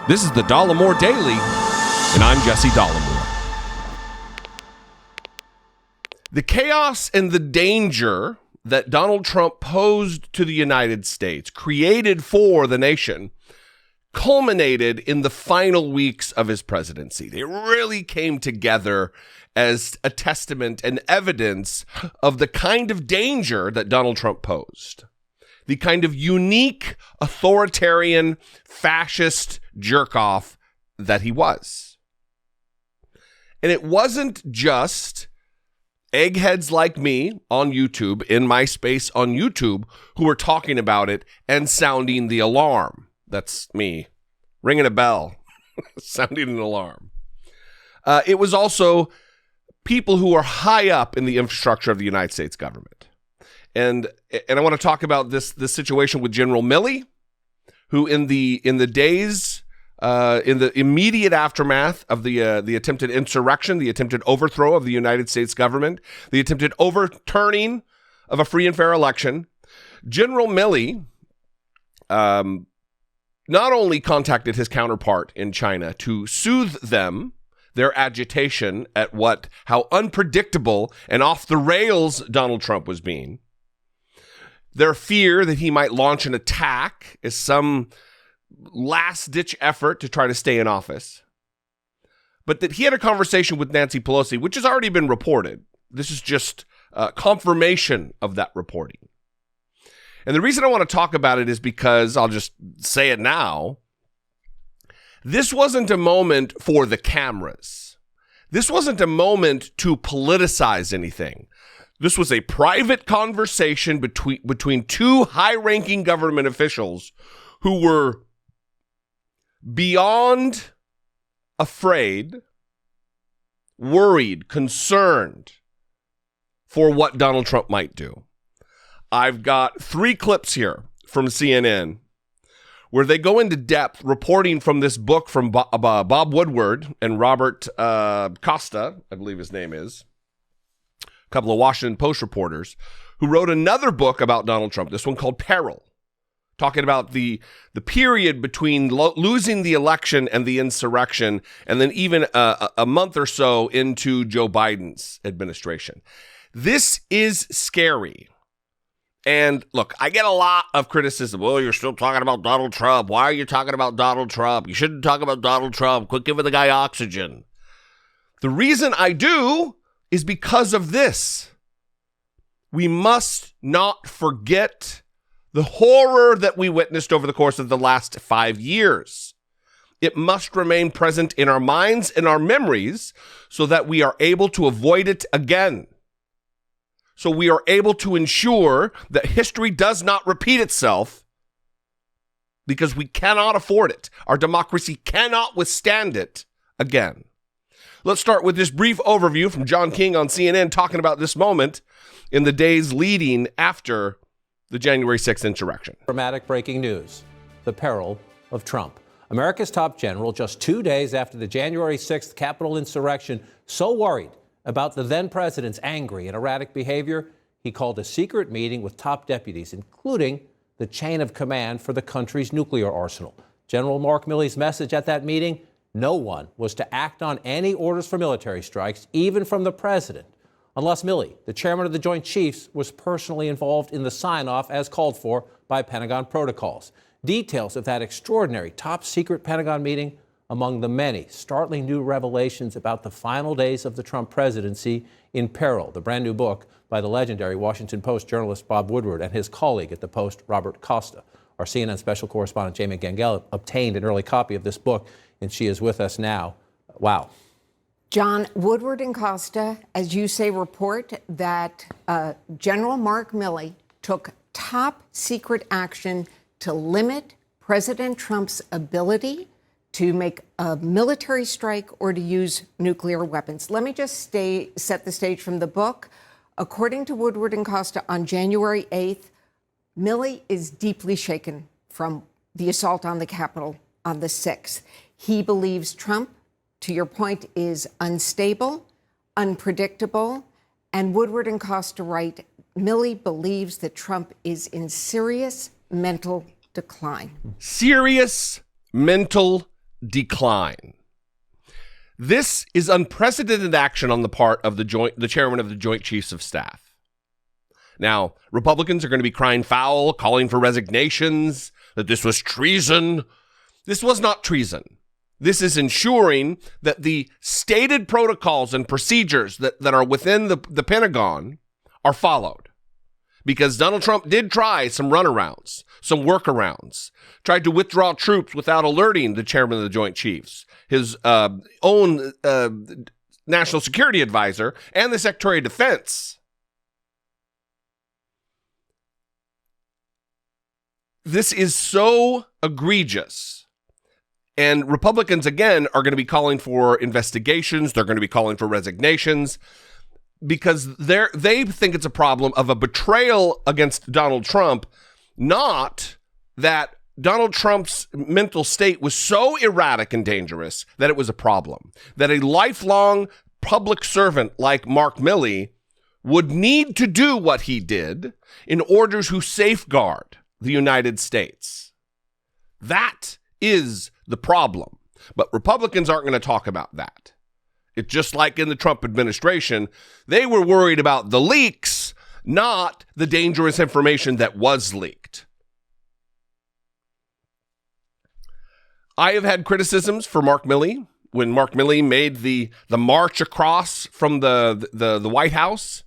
This is the Dollemore Daily, and I'm Jesse Dollemore. The chaos and the danger that Donald Trump posed to the United States, created for the nation, culminated in the final weeks of his presidency. They really came together as a testament and evidence of the kind of danger that Donald Trump posed. The kind of unique, authoritarian, fascist jerk-off that he was. And it wasn't just eggheads like me on YouTube, in my space on YouTube, who were talking about it and sounding the alarm. That's me, ringing a bell, sounding an alarm. It was also people who are high up in the infrastructure of the United States government. And I want to talk about this situation with General Milley, who in the days in the immediate aftermath of the attempted insurrection, the attempted overthrow of the United States government, the attempted overturning of a free and fair election, General Milley not only contacted his counterpart in China to soothe them, their agitation at how unpredictable and off the rails Donald Trump was being, their fear that he might launch an attack as some last-ditch effort to try to stay in office, but that he had a conversation with Nancy Pelosi, which has already been reported. This is just confirmation of that reporting. And the reason I want to talk about it is because, I'll just say it now, this wasn't a moment for the cameras. This wasn't a moment to politicize anything. This was a private conversation between two high-ranking government officials who were beyond afraid, worried, concerned for what Donald Trump might do. I've got 3 clips here from CNN where they go into depth reporting from this book from Bob Woodward and Robert Costa, I believe his name is, a couple of Washington Post reporters, who wrote another book about Donald Trump, this one called PERIL, talking about the period between losing the election and the insurrection, and then even a month or so into Joe Biden's administration. This is scary. And look, I get a lot of criticism. Oh, you're still talking about Donald Trump. Why are you talking about Donald Trump? You shouldn't talk about Donald Trump. Quit giving the guy oxygen. The reason I do is because of this. We must not forget the horror that we witnessed over the course of the last 5 years. It must remain present in our minds and our memories so that we are able to avoid it again. So we are able to ensure that history does not repeat itself, because we cannot afford it. Our democracy cannot withstand it again. Let's start with this brief overview from John King on CNN talking about this moment in the days leading after the January 6th insurrection. Dramatic breaking news, the peril of Trump. America's top general, just 2 days after the January 6th Capitol insurrection, so worried about the then president's angry and erratic behavior, he called a secret meeting with top deputies, including the chain of command for the country's nuclear arsenal. General Mark Milley's message at that meeting: no one was to act on any orders for military strikes, even from the president, unless Milley, the chairman of the Joint Chiefs, was personally involved in the sign-off as called for by Pentagon protocols. Details of that extraordinary top-secret Pentagon meeting among the many startling new revelations about the final days of the Trump presidency in Peril, the brand new book by the legendary Washington Post journalist Bob Woodward and his colleague at the Post, Robert Costa. Our CNN special correspondent, Jamie Gangel, obtained an early copy of this book, and she is with us now. Wow. John, Woodward and Costa, as you say, report that General Mark Milley took top secret action to limit President Trump's ability to make a military strike or to use nuclear weapons. Let me just set the stage from the book. According to Woodward and Costa, on January 8th, Milley is deeply shaken from the assault on the Capitol on the 6th. He believes Trump, to your point, is unstable, unpredictable, and Woodward and Costa write, Milley believes that Trump is in serious mental decline. Serious mental decline. This is unprecedented action on the part of the chairman of the Joint Chiefs of Staff. Now, Republicans are going to be crying foul, calling for resignations, that this was treason. This was not treason. This is ensuring that the stated protocols and procedures that are within the Pentagon are followed. Because Donald Trump did try some runarounds, some workarounds, tried to withdraw troops without alerting the chairman of the Joint Chiefs, his own national security advisor, and the Secretary of Defense. This is so egregious. And Republicans, again, are going to be calling for investigations. They're going to be calling for resignations because they think it's a problem of a betrayal against Donald Trump, not that Donald Trump's mental state was so erratic and dangerous that it was a problem, that a lifelong public servant like Mark Milley would need to do what he did in order to safeguard the United States. That is the problem. But Republicans aren't going to talk about that. It's just like in the Trump administration, they were worried about the leaks, not the dangerous information that was leaked. I have had criticisms for Mark Milley when Mark Milley made the march across from the White House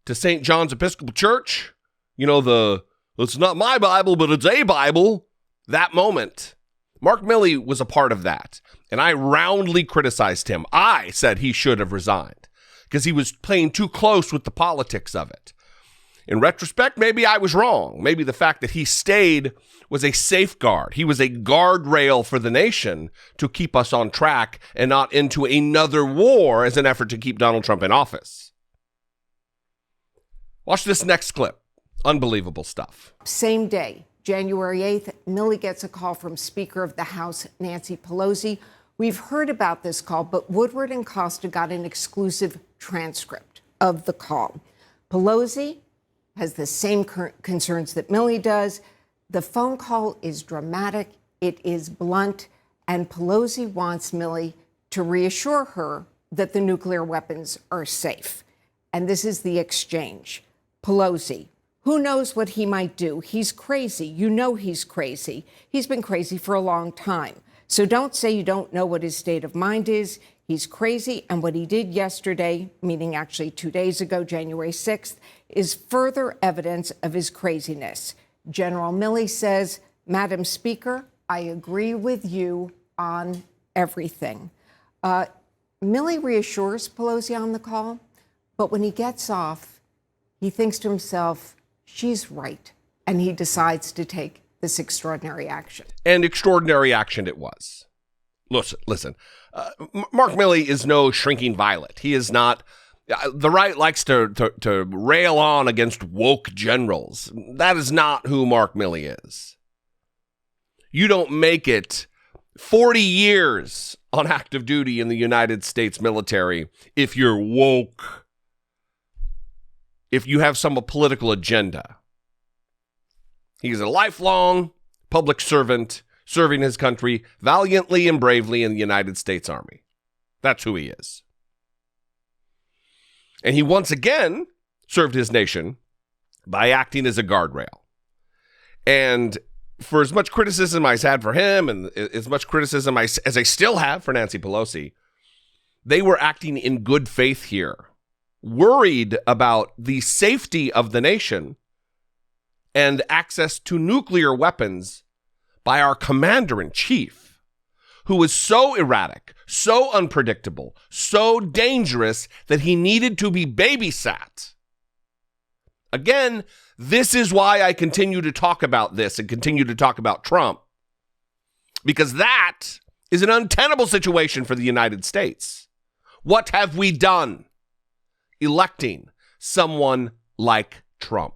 to St. John's Episcopal Church. You know, it's not my Bible, but it's a Bible. That moment. Mark Milley was a part of that. And I roundly criticized him. I said he should have resigned because he was playing too close with the politics of it. In retrospect, maybe I was wrong. Maybe the fact that he stayed was a safeguard. He was a guardrail for the nation to keep us on track and not into another war as an effort to keep Donald Trump in office. Watch this next clip. Unbelievable stuff. Same day, January 8th, Milley gets a call from Speaker of the House, Nancy Pelosi. We've heard about this call, but Woodward and Costa got an exclusive transcript of the call. Pelosi has the same concerns that Milley does. The phone call is dramatic, it is blunt, and Pelosi wants Milley to reassure her that the nuclear weapons are safe. And this is the exchange. Pelosi, who knows what he might do? He's crazy. You know he's crazy. He's been crazy for a long time. So don't say you don't know what his state of mind is. He's crazy, and what he did yesterday, meaning actually 2 days ago, January 6th, is further evidence of his craziness. General Milley says, Madam Speaker, I agree with you on everything. Milley reassures Pelosi on the call, but when he gets off, he thinks to himself, she's right, and he decides to take this extraordinary action. And extraordinary action it was. Listen, Mark Milley is no shrinking violet. He is not. The right likes to rail on against woke generals. That is not who Mark Milley is. You don't make it 40 years on active duty in the United States military if you're woke, if you have some political agenda. He's a lifelong public servant serving his country valiantly and bravely in the United States Army. That's who he is. And he once again served his nation by acting as a guardrail. And for as much criticism I've had for him and as much criticism as I still have for Nancy Pelosi, they were acting in good faith here, worried about the safety of the nation and access to nuclear weapons by our commander-in-chief, who was so erratic, so unpredictable, so dangerous that he needed to be babysat. Again, this is why I continue to talk about this and continue to talk about Trump, because that is an untenable situation for the United States. What have we done? Electing someone like Trump.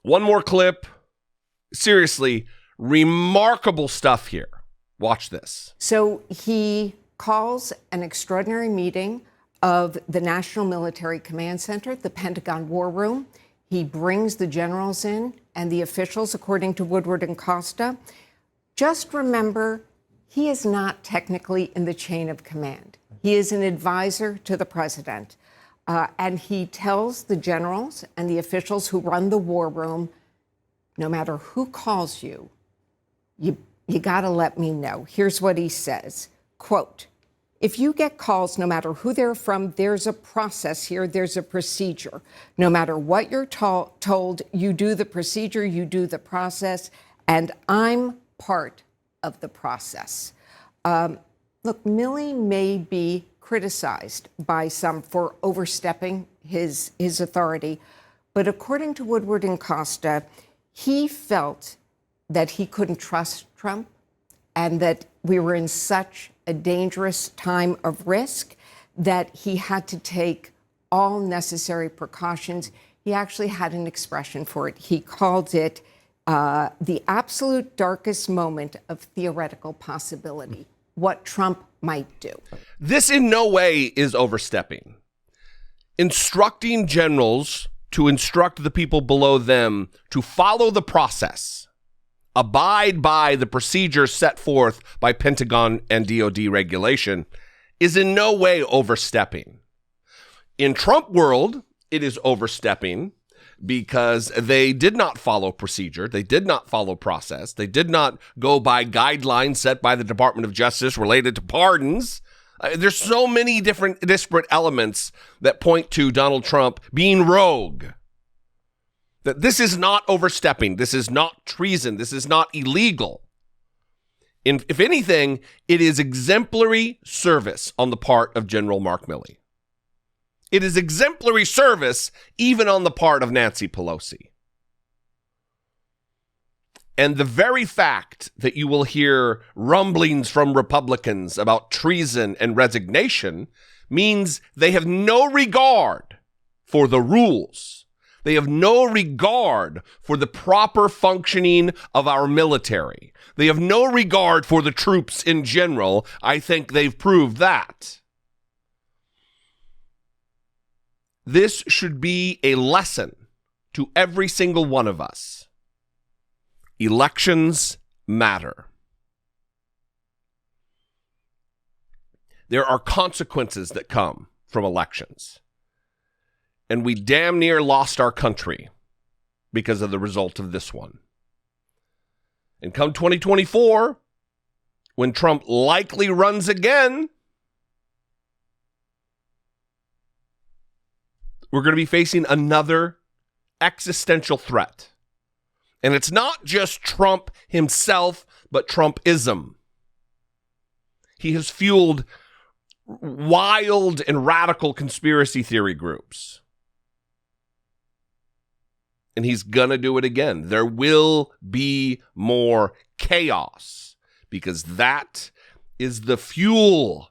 One more clip. Seriously, remarkable stuff here. Watch this. So he calls an extraordinary meeting of the National Military Command Center, the Pentagon War Room. He brings the generals in and the officials, according to Woodward and Costa. Just remember, he is not technically in the chain of command. He is an advisor to the president. And he tells the generals and the officials who run the war room, no matter who calls you, you got to let me know. Here's what he says, quote, if you get calls, no matter who they're from, there's a process here, there's a procedure. No matter what you're told, you do the procedure, you do the process, and I'm part of the process. Look, Milley may be criticized by some for overstepping his authority, but according to Woodward and Costa, he felt that he couldn't trust Trump and that we were in such a dangerous time of risk that he had to take all necessary precautions. He actually had an expression for it. He called it the absolute darkest moment of theoretical possibility, what Trump might do. This in no way is overstepping. Instructing generals to instruct the people below them to follow the process, abide by the procedures set forth by Pentagon and DOD regulation, is in no way overstepping. In Trump world, it is overstepping because they did not follow procedure. They did not follow process. They did not go by guidelines set by the Department of Justice related to pardons. There's so many different disparate elements that point to Donald Trump being rogue. That this is not overstepping. This is not treason. This is not illegal. If anything, it is exemplary service on the part of General Mark Milley. It is exemplary service even on the part of Nancy Pelosi. And the very fact that you will hear rumblings from Republicans about treason and resignation means they have no regard for the rules. They have no regard for the proper functioning of our military. They have no regard for the troops in general. I think they've proved that. This should be a lesson to every single one of us. Elections matter. There are consequences that come from elections. And we damn near lost our country because of the result of this one. And come 2024, when Trump likely runs again, we're going to be facing another existential threat. And it's not just Trump himself, but Trumpism. He has fueled wild and radical conspiracy theory groups. And he's going to do it again. There will be more chaos because that is the fuel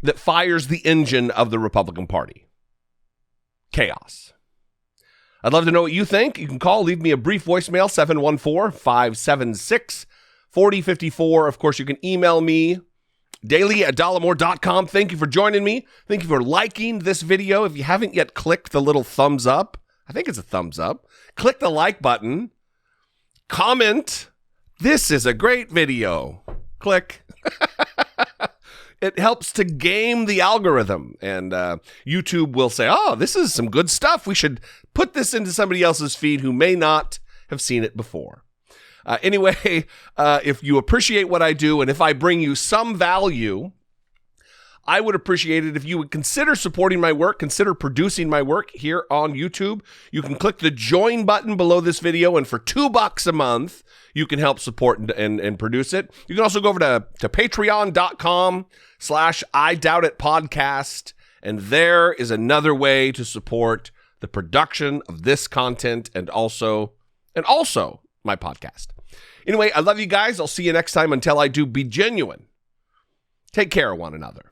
that fires the engine of the Republican Party. Chaos. I'd love to know what you think. You can call, leave me a brief voicemail, 714-576-4054. Of course, you can email me, daily@dollemore.com. Thank you for joining me. Thank you for liking this video. If you haven't yet clicked the little thumbs up, I think it's a thumbs up. Click the like button. Comment. This is a great video. Click. It helps to game the algorithm. And YouTube will say, oh, this is some good stuff. We should put this into somebody else's feed who may not have seen it before. Anyway, if you appreciate what I do and if I bring you some value, I would appreciate it if you would consider supporting my work, consider producing my work here on YouTube. You can click the join button below this video, and for $2 a month, you can help support and produce it. You can also go over to patreon.com/IDoubtItPodcast, and there is another way to support the production of this content and also my podcast. Anyway, I love you guys. I'll see you next time. Until I do, be genuine. Take care of one another.